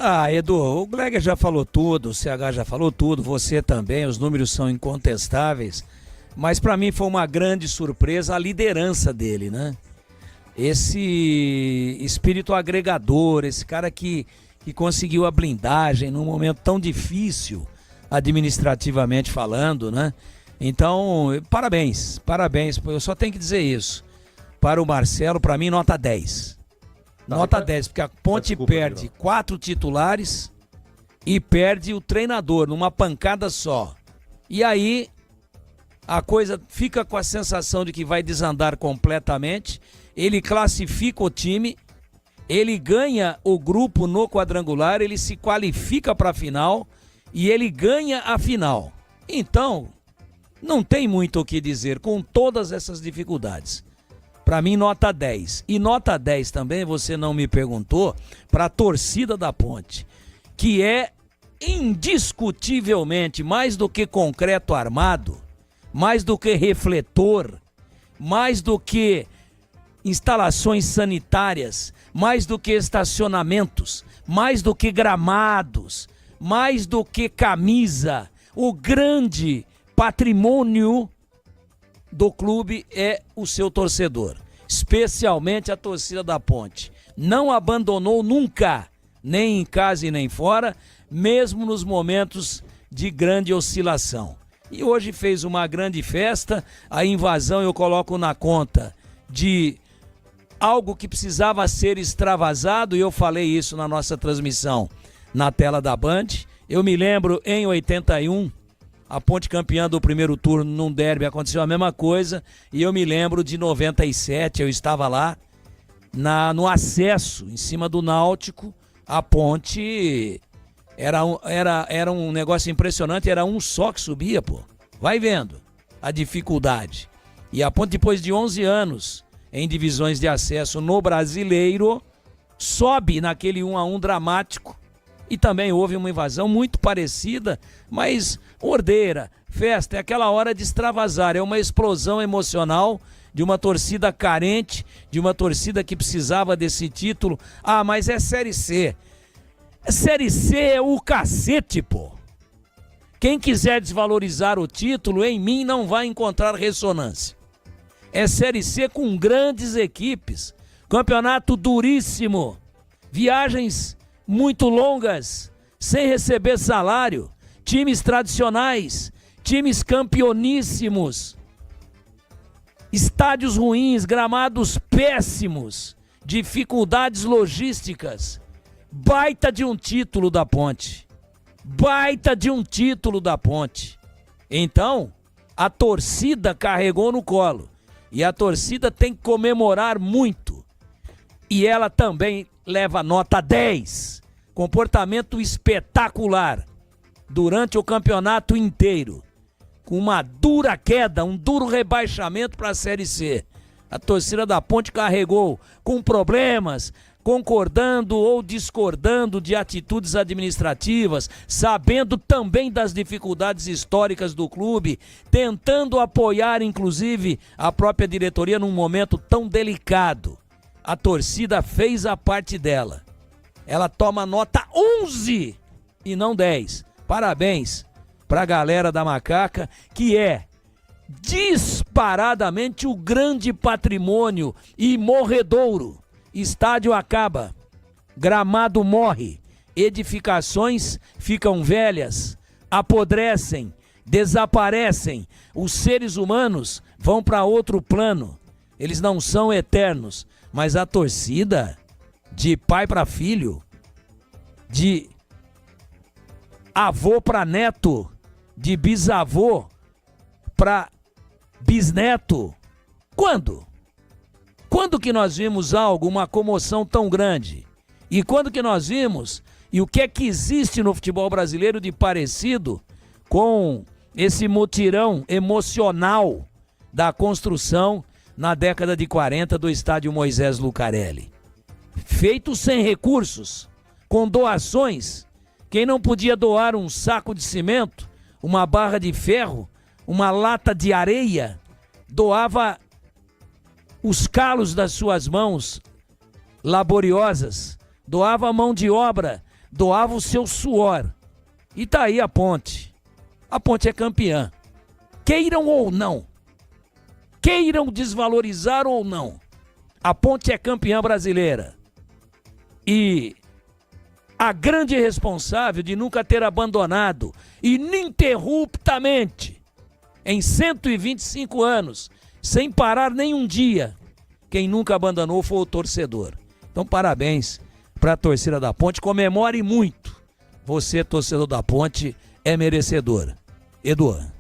Ah, Edu, o Gleger já falou tudo, o CH já falou tudo, você também, os números são incontestáveis, mas para mim foi uma grande surpresa a liderança dele, né? Esse espírito agregador, esse cara que conseguiu a blindagem num momento tão difícil, administrativamente falando, né? Então, parabéns, eu só tenho que dizer isso. Para o Marcelo, para mim, nota 10. Nota 10, porque a Ponte perde 4 titulares e perde o treinador numa pancada só. E aí, a coisa fica com a sensação de que vai desandar completamente. Ele classifica o time, ele ganha o grupo no quadrangular, ele se qualifica para a final e ele ganha a final. Então, não tem muito o que dizer com todas essas dificuldades. Para mim, nota 10. E nota 10 também, você não me perguntou, para a torcida da Ponte, que é indiscutivelmente mais do que concreto armado, mais do que refletor, mais do que instalações sanitárias, mais do que estacionamentos, mais do que gramados, mais do que camisa. O grande patrimônio do clube é o seu torcedor, especialmente a torcida da Ponte. Não abandonou nunca, nem em casa e nem fora, mesmo nos momentos de grande oscilação. E hoje fez uma grande festa. A invasão eu coloco na conta de algo que precisava ser extravasado, e eu falei isso na nossa transmissão na tela da Band. Eu me lembro, em 81, a Ponte campeã do primeiro turno num derby, aconteceu a mesma coisa. E eu me lembro de 97, eu estava lá no acesso, em cima do Náutico. A Ponte era um negócio impressionante, era um só que subia, pô. Vai vendo a dificuldade. E a Ponte, depois de 11 anos em divisões de acesso no Brasileiro, sobe naquele 1-1 dramático. E também houve uma invasão muito parecida, mas ordeira, festa, é aquela hora de extravasar, é uma explosão emocional de uma torcida carente, de uma torcida que precisava desse título. Ah, mas é Série C. Série C é o cacete, pô. Quem quiser desvalorizar o título, em mim não vai encontrar ressonância. É Série C com grandes equipes, campeonato duríssimo, viagens muito longas, sem receber salário, times tradicionais, times campeoníssimos, estádios ruins, gramados péssimos, dificuldades logísticas. Baita de um título da Ponte. Baita de um título da Ponte. Então, a torcida carregou no colo. E a torcida tem que comemorar muito. E ela também leva nota 10. Comportamento espetacular durante o campeonato inteiro. Com uma dura queda, um duro rebaixamento para a Série C. A torcida da Ponte carregou com problemas, concordando ou discordando de atitudes administrativas, sabendo também das dificuldades históricas do clube, tentando apoiar inclusive a própria diretoria num momento tão delicado. A torcida fez a parte dela. Ela toma nota 11 e não 10. Parabéns para a galera da Macaca, que é disparadamente o grande patrimônio e morredouro. Estádio acaba, gramado morre, edificações ficam velhas, apodrecem, desaparecem, os seres humanos vão para outro plano, eles não são eternos, mas a torcida, de pai para filho, de avô para neto, de bisavô para bisneto, quando? Quando que nós vimos algo, uma comoção tão grande? E quando que nós vimos, e o que é que existe no futebol brasileiro de parecido com esse mutirão emocional da construção na década de 40 do estádio Moisés Lucarelli? Feito sem recursos, com doações. Quem não podia doar um saco de cimento, uma barra de ferro, uma lata de areia, doava os calos das suas mãos laboriosas, doava a mão de obra, doava o seu suor. E tá aí a Ponte. A Ponte é campeã. Queiram ou não, queiram desvalorizar ou não, a Ponte é campeã brasileira. E a grande responsável de nunca ter abandonado ininterruptamente, em 125 anos, sem parar nenhum dia, quem nunca abandonou foi o torcedor. Então, parabéns para a torcida da Ponte. Comemore muito. Você, torcedor da Ponte, é merecedor. Edu.